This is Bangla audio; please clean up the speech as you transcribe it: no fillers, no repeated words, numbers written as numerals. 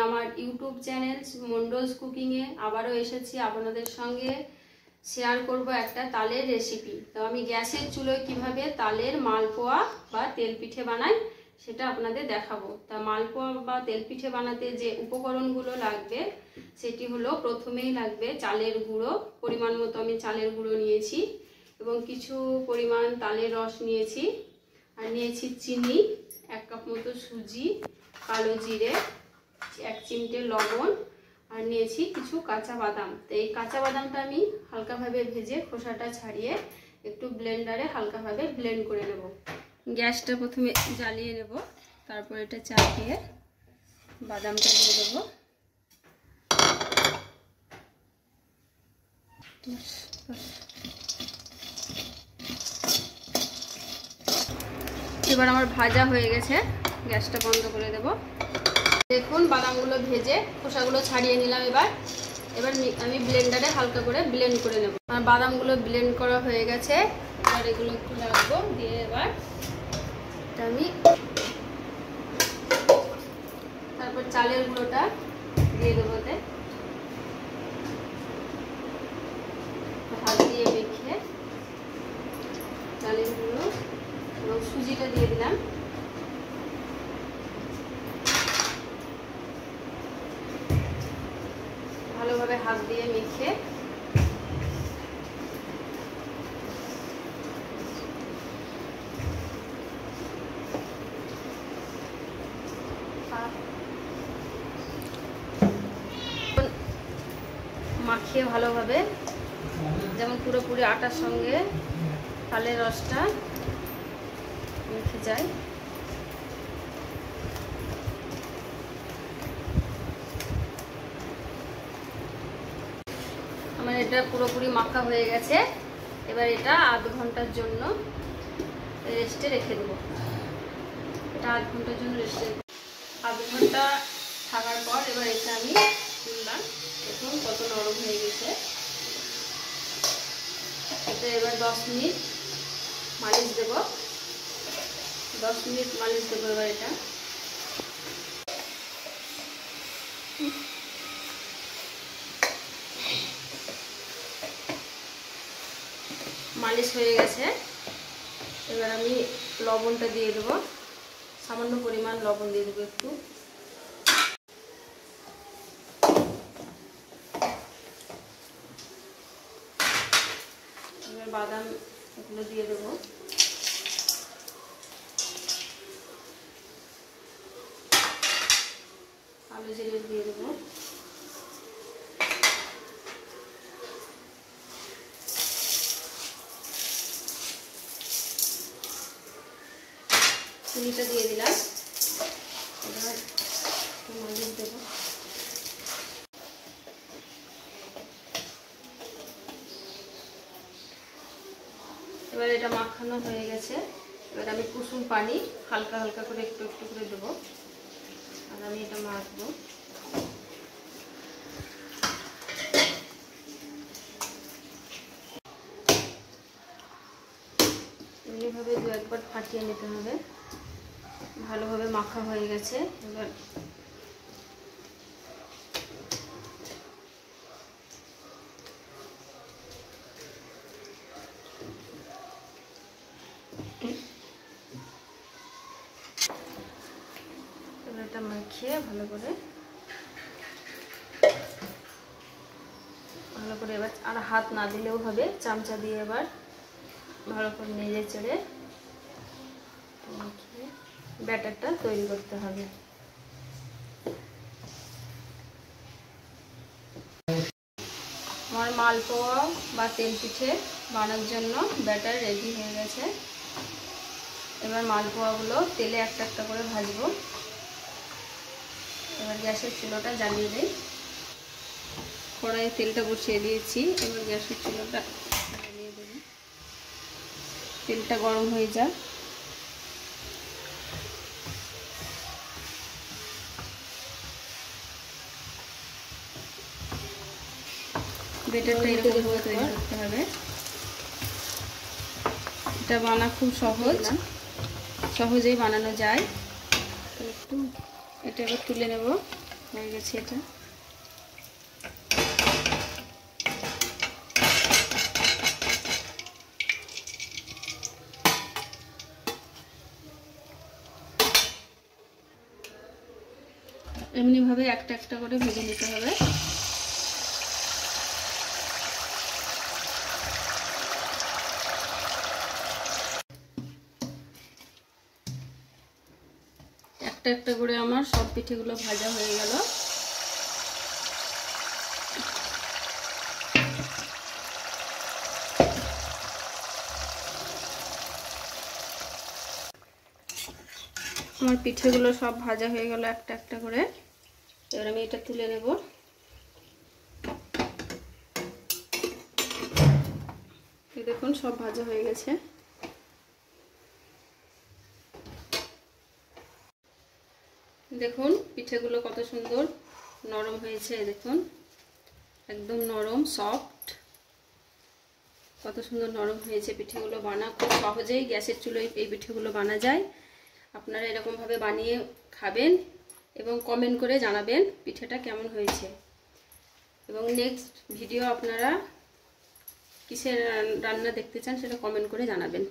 আমার ইউটিউব চ্যানেল মন্ডলস কুকিংয়ে আবারও এসেছি আপনাদের সঙ্গে শেয়ার করব একটা তালের রেসিপি। তো আমি গ্যাসের চুলোয় কিভাবে তালের মালপোয়া বা তেলপিঠে বানাই সেটা আপনাদের দেখাবো। তা মালপোয়া বা তেলপিঠে বানাতে যে উপকরণগুলো লাগবে সেটি হলো, প্রথমেই লাগবে চালের গুঁড়ো। পরিমাণ মতো আমি চালের গুঁড়ো নিয়েছি এবং কিছু পরিমাণ তালের রস নিয়েছি, আর নিয়েছি চিনি, 1 কাপ মতো সুজি, কালো জিরে, 1 চিমটে লবণ, আর নিয়েছি কিছু কাঁচা বাদাম। তো এই কাঁচা বাদামটা আমি হালকাভাবে ভেজে খোসাটা ছাড়িয়ে একটু ব্লেন্ডারে হালকাভাবে ব্লেন্ড করে নেব। গ্যাসটা প্রথমে জ্বালিয়ে নেব, তারপর এটা চাপিয়ে বাদামটা দিয়ে দেবো। এবার আমার ভাজা হয়ে গেছে, গ্যাসটা বন্ধ করে দেব। দেখুন বাদামগুলো ভেজে খোসাগুলো ছাড়িয়ে নিলাম। এবার আমি ব্লেন্ডারে হালকা করে ব্লেন্ড করে নেব। আমার বাদামগুলো ব্লেন্ড করা হয়ে গেছে, এবার এগুলো একটু রাখবো, দিয়ে এবার আমি তারপর চালের গুঁড়োটা দিয়ে দেবো, হাত দিয়ে মেখে চালের গুঁড়ো এবং সুজিটা দিয়ে দিলাম। ভালোভাবে হাত দিয়ে মেখে মাখিয়ে ভালোভাবে, যেমন পুরোপুরি আটার সঙ্গে তালের রসটা মেখে যায়। আমার এটা পুরোপুরি মাখা হয়ে গেছে। এবার এটা আধ ঘন্টার জন্য রেস্টে রেখে দেবো। এটা আধ ঘন্টার জন্য রেস্টে, আধ ঘন্টা থাকার পর এবার এটা আমি তুললাম। দেখুন কত নরম হয়ে গেছে। এটা এবার 10 মিনিট মালিশ দেবো, 10 মিনিট মালিশ দেবো। এবার এটা মালিশ হয়ে গেছে। এবার আমি লবণটা দিয়ে দেবো, সামান্য পরিমাণ লবণ দিয়ে দেবো একটু। এবার বাদাম এগুলো দিয়ে দেবো, কালো জিরে দিয়ে দেবো, চিনিটা দিয়ে দিলাম। এবার মালিশ দেবো। এবার এটা মাখানো হয়ে গেছে। এবার আমি কুসুম পানি হালকা হালকা করে একটু একটু করে দেবো, আর আমি এটা মাখবো। এমনিভাবে 2-1 বার ফাটিয়ে নিতে হবে। ভালোভাবে মাখা হয়ে গেছে। এবার এটা মাখিয়ে ভালো করে এবার আর হাত না দিলেও হবে, চামচা দিয়ে এবার ভালো করে নেড়ে চেড়ে মাখিয়ে ব্যাটারটা তৈরি করতে হবে। আমার মালপোয়া বা তেলপিঠে বানানোর জন্য ব্যাটার রেডি হয়ে গেছে। এবার মালপোয়াগুলো তেলে একটা একটা করে ভাজবো। এবার গ্যাসের চুলোটা জ্বালিয়ে দিই, কড়াইয়ে তেলটা বসিয়ে দিয়েছি। এবার গ্যাসের চুলোটা জ্বালিয়ে দেব, তেলটা গরম হয়ে যায়। ব্যাটারটা এরকম ভাবে তৈরি করতে হবে। এটা বানা খুব সহজ, সহজেই বানানো যায়। একটু এটা এবার তুলে নেব। হয়ে গেছে এটা। এমনিভাবে একটা একটা করে ভেজে নিতে হবে। একটা একটা করে আমার সব পিঠেগুলো ভাজা হয়ে গেল। আমার পিঠেগুলো সব ভাজা হয়ে গেল একটা একটা করে। এবার আমি এটা তুলে নেব। এই দেখুন সব ভাজা হয়ে গেছে। দেখুন পিঠেগুলো কত সুন্দর নরম হয়েছে, দেখুন একদম নরম সফট, কত সুন্দর নরম হয়েছে পিঠেগুলো। খুব সহজেই গ্যাসের চুলোয় এই পিঠেগুলো বানা যায়। আপনারা এরকমভাবে বানিয়ে খাবেন এবং কমেন্ট করে জানাবেন পিঠেটা কেমন হয়েছে। এবং নেক্সট ভিডিও আপনারা কিসের রান্না দেখতে চান সেটা কমেন্ট করে জানাবেন।